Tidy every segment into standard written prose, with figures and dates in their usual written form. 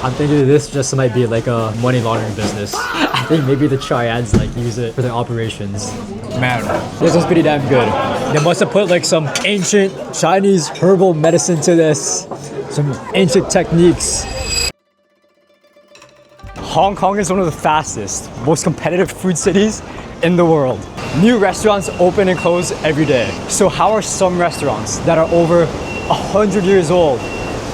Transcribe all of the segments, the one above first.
I'm thinking this just might be like a money laundering business. I think maybe the triads like use it for their operations. Man, this was pretty damn good. They must have put like some ancient Chinese herbal medicine to this. Some ancient techniques. Hong Kong is one of the fastest, most competitive food cities in the world. New restaurants open and close every day. So how are some restaurants that are over 100 years old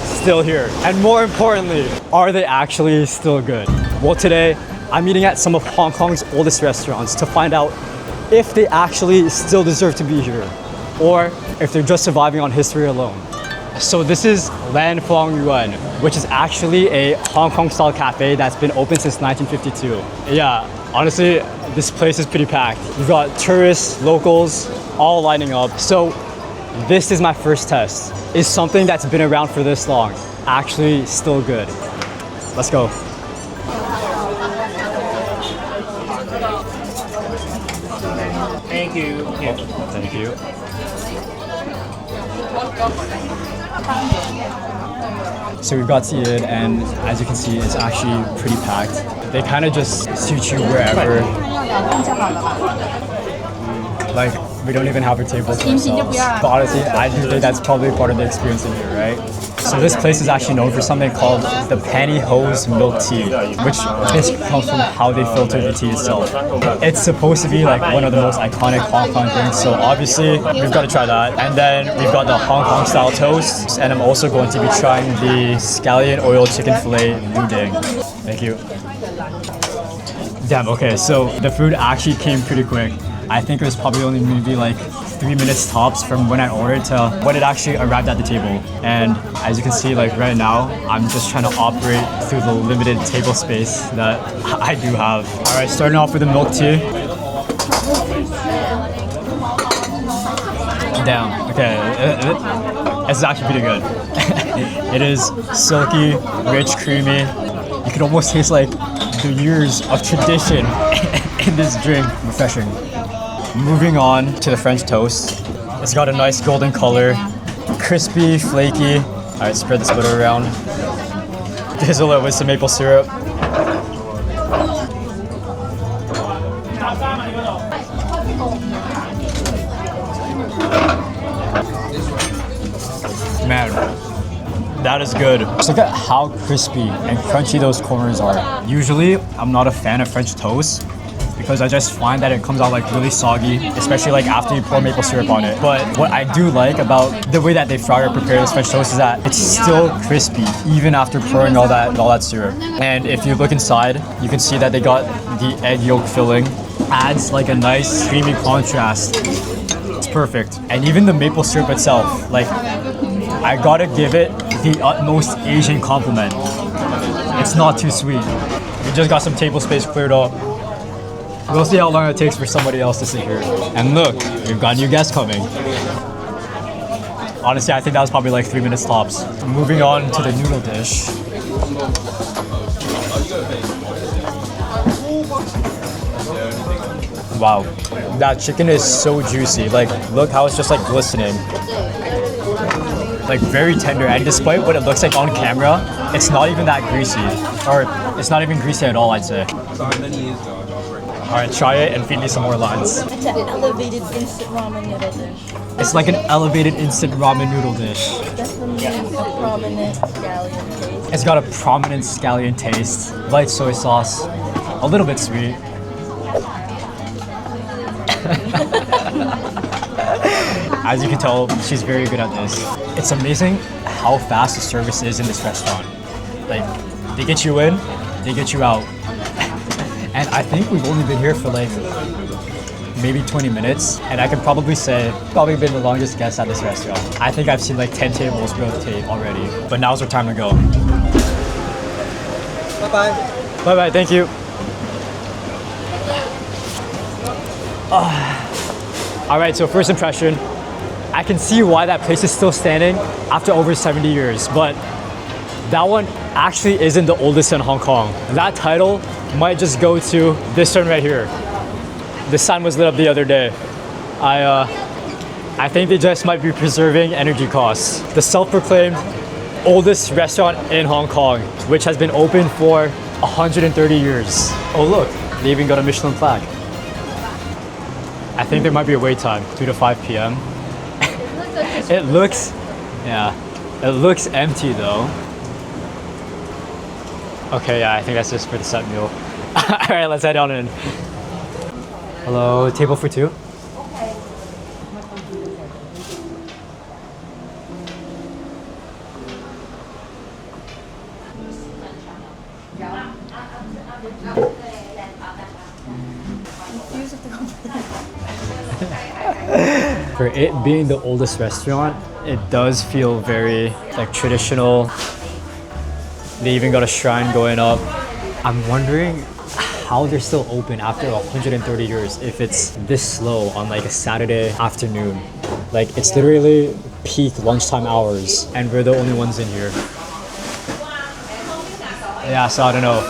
still here? And more importantly, are they actually still good? Well, today I'm eating at some of Hong Kong's oldest restaurants to find out if they actually still deserve to be here or if they're just surviving on history alone. So this is Lan Fong Yuan, which is actually a Hong Kong style cafe that's been open since 1952. Yeah, honestly, this place is pretty packed. You've got tourists, locals, all lining up. So this is my first test. Is something that's been around for this long actually still good? Let's go. Thank you. Oh, thank you. So we've got seated, and as you can see, it's actually pretty packed. They kind of just suit you wherever. Like, we don't even have a table to ourselves. But honestly, I do think that's probably part of the experience in here, right? So this place is actually known for something called the pantyhose milk tea, which basically comes from how they filter the tea itself. It's supposed to be like one of the most iconic Hong Kong drinks, so obviously we've got to try that. And then we've got the Hong Kong style toast, and I'm also going to be trying the scallion oil chicken fillet lu ding. Thank you. Damn, okay, so the food actually came pretty quick. I think it was probably only maybe like 3 minutes tops from when I ordered to when it actually arrived at the table. And as you can see, like right now, I'm just trying to operate through the limited table space that I do have. All right, starting off with the milk tea. Damn, okay, it's actually pretty good. It is silky, rich, creamy. You can almost taste like the years of tradition in this drink. Refreshing. Moving on to the French toast. It's got a nice golden color, crispy, flaky. All right, spread this butter around. Drizzle it with some maple syrup. Man, that is good. Just look at how crispy and crunchy those corners are. Usually, I'm not a fan of French toast because I just find that it comes out like really soggy, especially like after you pour maple syrup on it. But what I do like about the way that they fry or prepare this French toast is that it's still crispy even after pouring all that syrup. And if you look inside, you can see that they got the egg yolk filling. Adds like a nice creamy contrast. It's perfect. And even the maple syrup itself, like I gotta give it the utmost Asian compliment. It's not too sweet. We just got some table space cleared up. We'll see how long it takes for somebody else to sit here. And look, we've got new guests coming. Honestly, I think that was probably like 3 minutes tops. Moving on to the noodle dish. Wow, that chicken is so juicy. Like, look how it's just like glistening. Like very tender, and despite what it looks like on camera, it's not even that greasy. Or it's not even greasy at all, I'd say. Alright, try it and feed me some more lines. It's an elevated instant ramen noodle dish. It's like an elevated instant ramen noodle dish. Definitely a prominent scallion taste. It's got a prominent scallion taste, light soy sauce, a little bit sweet. As you can tell, she's very good at this. It's amazing how fast the service is in this restaurant. Like, they get you in, they get you out. And I think we've only been here for like maybe 20 minutes. And I can probably say, probably been the longest guest at this restaurant. I think I've seen like 10 tables rotate already. But now's our time to go. Bye-bye. Bye-bye, thank you. All right, so first impression. I can see why that place is still standing after over 70 years, but that one actually isn't the oldest in Hong Kong. That title might just go to this one right here. The sign was lit up the other day. I think they just might be preserving energy costs. The self-proclaimed oldest restaurant in Hong Kong, which has been open for 130 years. Oh look, they even got a Michelin plaque. I think there might be a wait time, 2 to 5 p.m. It looks, yeah, it looks empty though. Okay, yeah, I think that's just for the set meal. All right, let's head on in. Hello, table for two? For it being the oldest restaurant, it does feel very like traditional. They even got a shrine going up. I'm wondering how they're still open after 130 years if it's this slow on like a Saturday afternoon. Like it's literally peak lunchtime hours and we're the only ones in here. Yeah, so I don't know.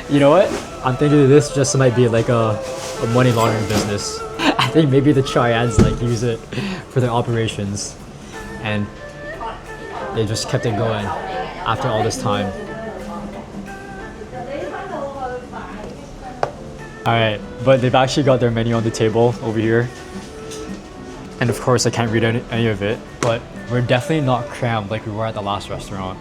You know what? I'm thinking this just might be like a money laundering business. I think maybe the Triads like use it for their operations and they just kept it going after all this time. Alright, but they've actually got their menu on the table over here. And of course I can't read any of it, but we're definitely not crammed like we were at the last restaurant.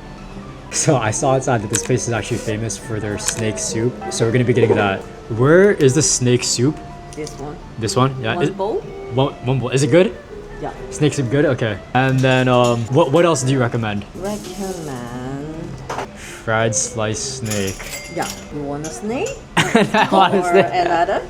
So I saw outside that this place is actually famous for their snake soup. So we're gonna be getting that. Where is the snake soup? This one. This one? Yeah. One bowl? One bowl. Is it good? Yeah. Snake soup good? Okay. And then what else do you recommend? Recommend. Fried sliced snake. Yeah. You want a snake? I want a or snake. another?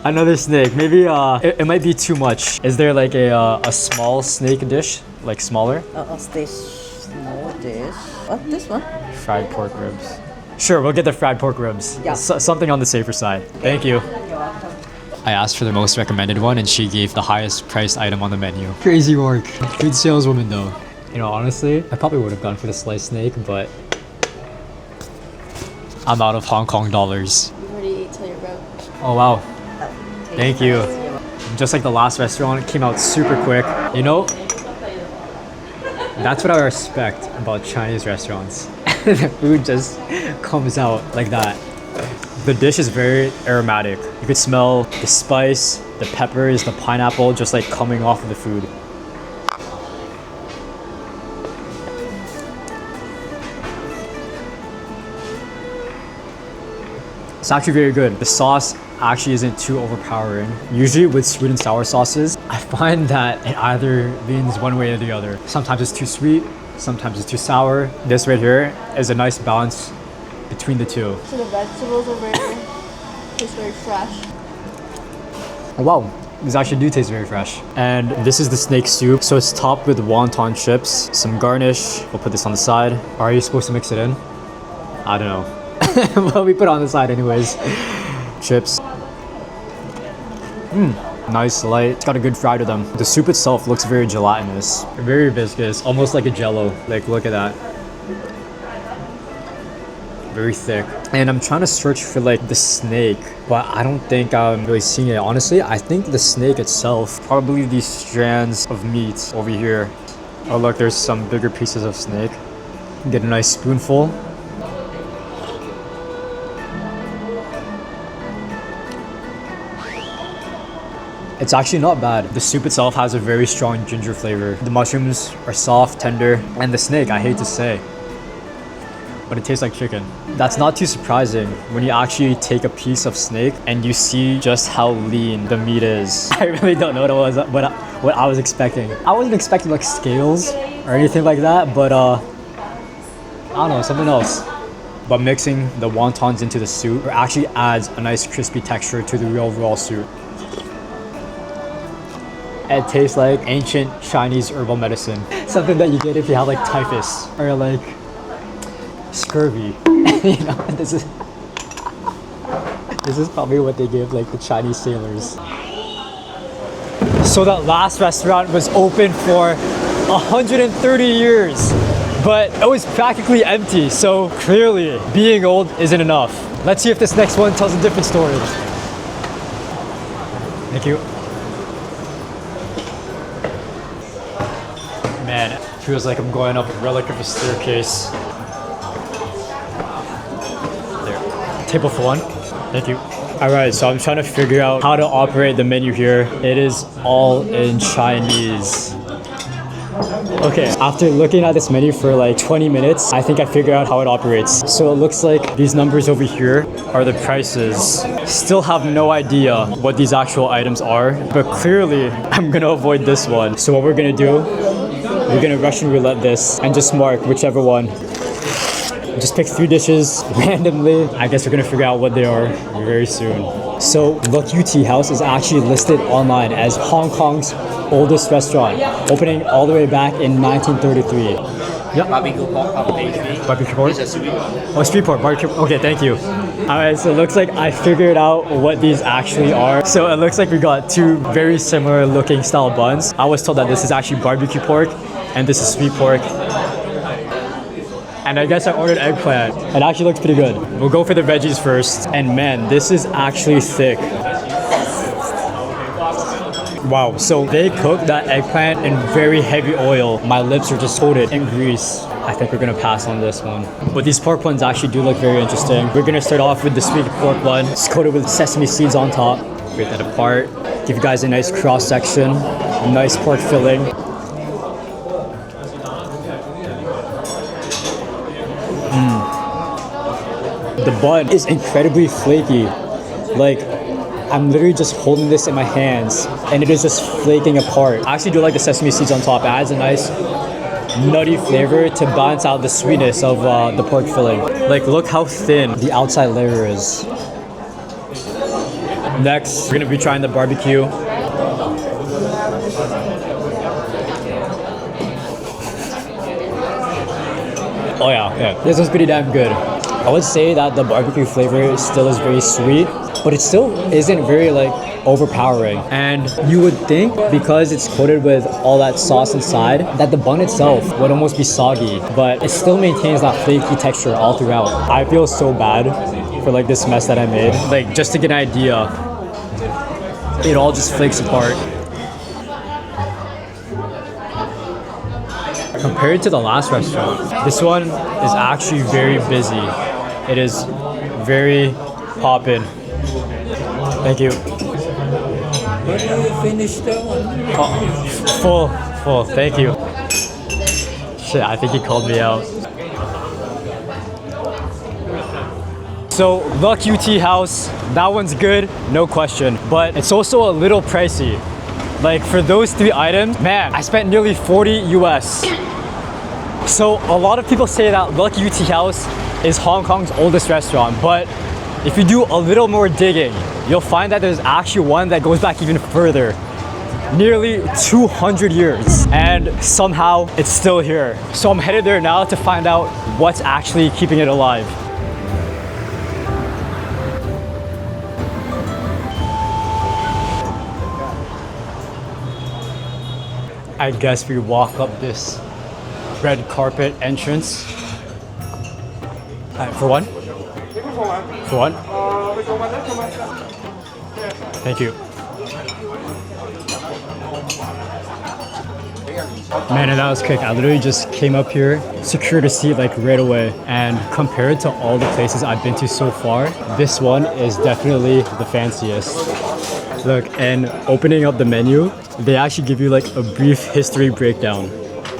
Another snake. Maybe it might be too much. Is there like a small snake dish? Like smaller? A small dish. What? This one? Fried pork ribs. Sure, we'll get the fried pork ribs. Yeah. Something on the safer side. Thank you. I asked for the most recommended one and she gave the highest priced item on the menu. Crazy work. Good saleswoman though. You know, honestly, I probably would have gone for the sliced snake, but I'm out of Hong Kong dollars. You already ate till you're broke. Oh wow. Thank you. Just like the last restaurant, it came out super quick. You know, that's what I respect about Chinese restaurants. The food just comes out like that. The dish is very aromatic. You could smell the spice, the peppers, the pineapple just like coming off of the food. It's actually very good. The sauce actually isn't too overpowering. Usually with sweet and sour sauces, I find that it either leans one way or the other. Sometimes it's too sweet, sometimes it's too sour. This right here is a nice balance between the two. So the vegetables are just very fresh. Oh wow, these actually do taste very fresh. And this is the snake soup. So it's topped with wonton chips, some garnish. We'll put this on the side. Are you supposed to mix it in? I don't know. Well, we put it on the side anyways. Chips. Nice, light. It's got a good fry to them. The soup itself looks very gelatinous, very viscous, almost like a jello. Like, look at that. Very thick. And I'm trying to search for like the snake, but I don't think I'm really seeing it. Honestly, I think the snake itself, probably these strands of meat over here. Oh look, there's some bigger pieces of snake. Get a nice spoonful. It's actually not bad. The soup itself has a very strong ginger flavor. The mushrooms are soft, tender, and the snake, I hate to say, but it tastes like chicken. That's not too surprising when you actually take a piece of snake and you see just how lean the meat is. I really don't know what I was expecting. I wasn't expecting like scales or anything like that, but I don't know, something else. But mixing the wontons into the soup actually adds a nice crispy texture to the overall soup. It tastes like ancient Chinese herbal medicine. Something that you get if you have like typhus or like scurvy. You know, this is probably what they give like the Chinese sailors. So that last restaurant was open for 130 years, but it was practically empty. So clearly being old isn't enough. Let's see if this next one tells a different story. Thank you. Man, feels like I'm going up a relic of a staircase. There. Table for one. Thank you. Alright, so I'm trying to figure out how to operate the menu here. It is all in Chinese. Okay, after looking at this menu for like 20 minutes, I think I figured out how it operates. So it looks like these numbers over here are the prices. Still have no idea what these actual items are, but clearly I'm gonna avoid this one. So what we're gonna do, we're gonna Russian roulette this and just mark whichever one. Just pick 3 dishes randomly. I guess we're gonna figure out what they are very soon. So Luck UT House is actually listed online as Hong Kong's oldest restaurant, opening all the way back in 1933. Yep. Barbecue pork on page B. Barbecue pork? It's a sweet one. Oh, street pork, barbecue. Okay, thank you. Alright, so it looks like I figured out what these actually are. So it looks like we got 2 very similar looking style buns. I was told that this is actually barbecue pork and this is sweet pork. And I guess I ordered eggplant. It actually looks pretty good. We'll go for the veggies first. And man, this is actually thick. Wow, so they cook that eggplant in very heavy oil. My lips are just coated in grease. I think we're gonna pass on this one. But these pork buns actually do look very interesting. We're gonna start off with the sweet pork bun. It's coated with sesame seeds on top. Break that apart. Give you guys a nice cross section. Nice pork filling. The bun is incredibly flaky. Like, I'm literally just holding this in my hands and it is just flaking apart. I actually do like the sesame seeds on top. It adds a nice nutty flavor to balance out the sweetness of the pork filling. Like, look how thin the outside layer is. Next, we're gonna be trying the barbecue. Oh yeah. This one's pretty damn good. I would say that the barbecue flavor still is very sweet, but it still isn't very like overpowering. And you would think because it's coated with all that sauce inside that the bun itself would almost be soggy, but it still maintains that flaky texture all throughout. I feel so bad for like this mess that I made. Like, just to get an idea, it all just flakes apart. Compared to the last restaurant, this one is actually very busy. It is very poppin'. Thank you. When do you finish that one? Oh, full, thank you. Shit, I think he called me out. So, Luck UT House, that one's good, no question. But it's also a little pricey. Like, for those 3 items, man, I spent nearly 40 US. So a lot of people say that Luck UT House is Hong Kong's oldest restaurant, but if you do a little more digging, you'll find that there's actually one that goes back even further. Nearly 200 years, and somehow it's still here. So I'm headed there now to find out what's actually keeping it alive. I guess we walk up this red carpet entrance. For one? For one? Thank you. Man, and that was quick. I literally just came up here, secured a seat like right away. And compared to all the places I've been to so far, this one is definitely the fanciest. Look, and opening up the menu, they actually give you like a brief history breakdown.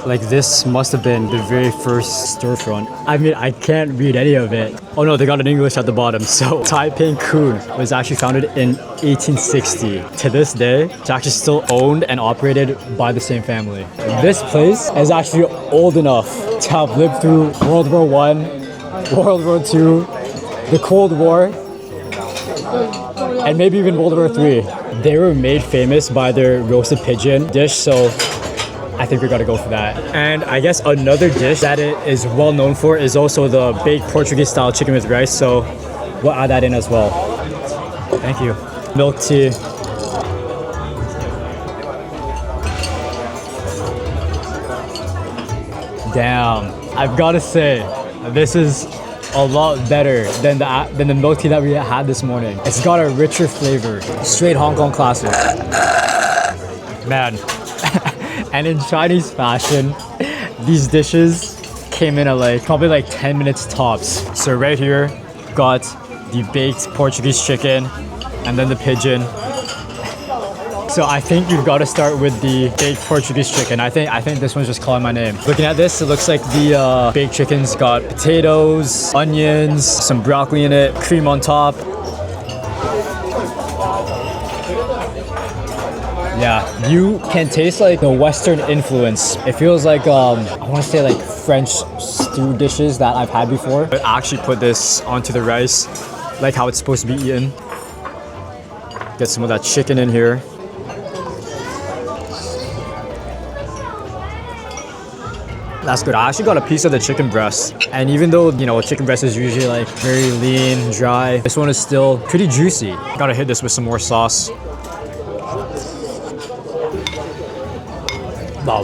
Like, this must have been the very first storefront. I mean, I can't read any of it. Oh no, they got it in English at the bottom. So, Tai Ping Kun was actually founded in 1860. To this day, it's actually still owned and operated by the same family. This place is actually old enough to have lived through World War I, World War II, the Cold War, and maybe even World War III. They were made famous by their roasted pigeon dish, so I think we gotta go for that. And I guess another dish that it is well known for is also the baked Portuguese style chicken with rice, so we'll add that in as well. Thank you. Milk tea. Damn, I've gotta say, this is a lot better than the milk tea that we had this morning. It's got a richer flavor. Straight Hong Kong classic. Man. And in Chinese fashion, these dishes came in at like probably like 10 minutes tops. So right here, got the baked Portuguese chicken and then the pigeon. So I think you've got to start with the baked Portuguese chicken. I think this one's just calling my name. Looking at this, it looks like the baked chicken's got potatoes, onions, some broccoli in it, cream on top. Yeah, you can taste like the Western influence. It feels like, I want to say like French stew dishes that I've had before. But actually put this onto the rice, like how it's supposed to be eaten. Get some of that chicken in here. That's good. I actually got a piece of the chicken breast. And even though, you know, chicken breast is usually like very lean, dry, this one is still pretty juicy. Gotta hit this with some more sauce. Wow.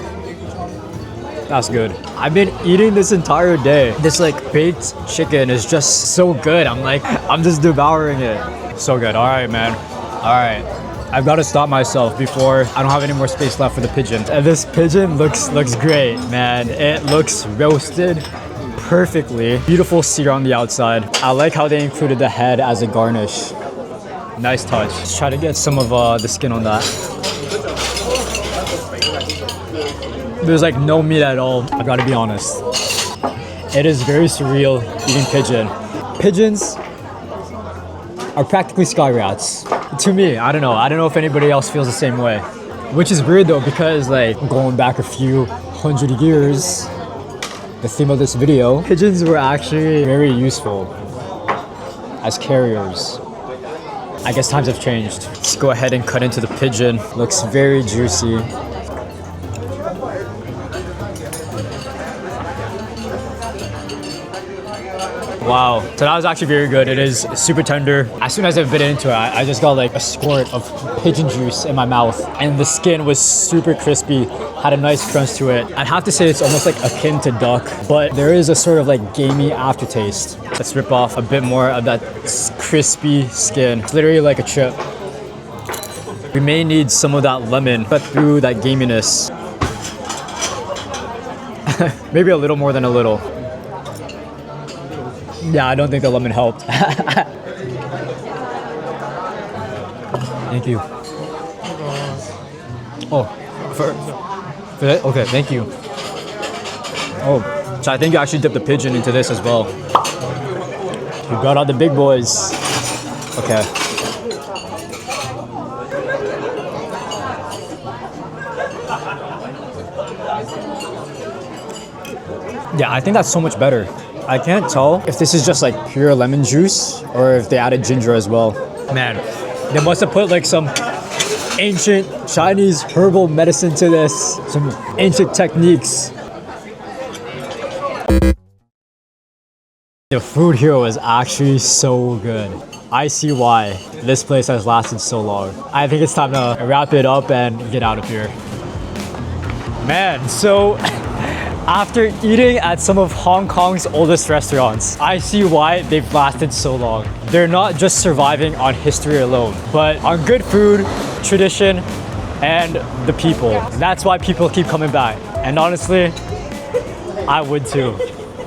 That's good. I've been eating this entire day. This like baked chicken is just so good. I'm just devouring it. So good. All right, man. All right. I've got to stop myself before I don't have any more space left for the pigeon. And this pigeon looks great, man. It looks roasted perfectly. Beautiful sear on the outside. I like how they included the head as a garnish. Nice touch. Let's try to get some of the skin on that. There's like no meat at all, I've got to be honest. It is very surreal eating pigeon. Pigeons are practically sky rats. To me, I don't know if anybody else feels the same way. Which is weird though, because like going back a few hundred years, the theme of this video, pigeons were actually very useful as carriers. I guess times have changed. Let's go ahead and cut into the pigeon. Looks very juicy. Wow, so that was actually very good. It is super tender. As soon as I bit into it, I just got like a squirt of pigeon juice in my mouth. And the skin was super crispy, had a nice crunch to it. I'd have to say it's almost like akin to duck, but there is a sort of like gamey aftertaste. Let's rip off a bit more of that crispy skin. It's literally like a chip. We may need some of that lemon, but through that gaminess. Maybe a little more than a little. Yeah, I don't think the lemon helped. Thank you. Oh, for that? Okay, thank you. Oh, so I think you actually dipped the pigeon into this as well. You got all the big boys. Okay. Yeah, I think that's so much better. I can't tell if this is just like pure lemon juice or if they added ginger as well. Man, they must have put like some ancient Chinese herbal medicine to this. Some ancient techniques. The food here was actually so good. I see why this place has lasted so long. I think it's time to wrap it up and get out of here. Man, so after eating at some of Hong Kong's oldest restaurants, I see why they've lasted so long. They're not just surviving on history alone, but on good food, tradition, and the people. That's why people keep coming back. And honestly, I would too.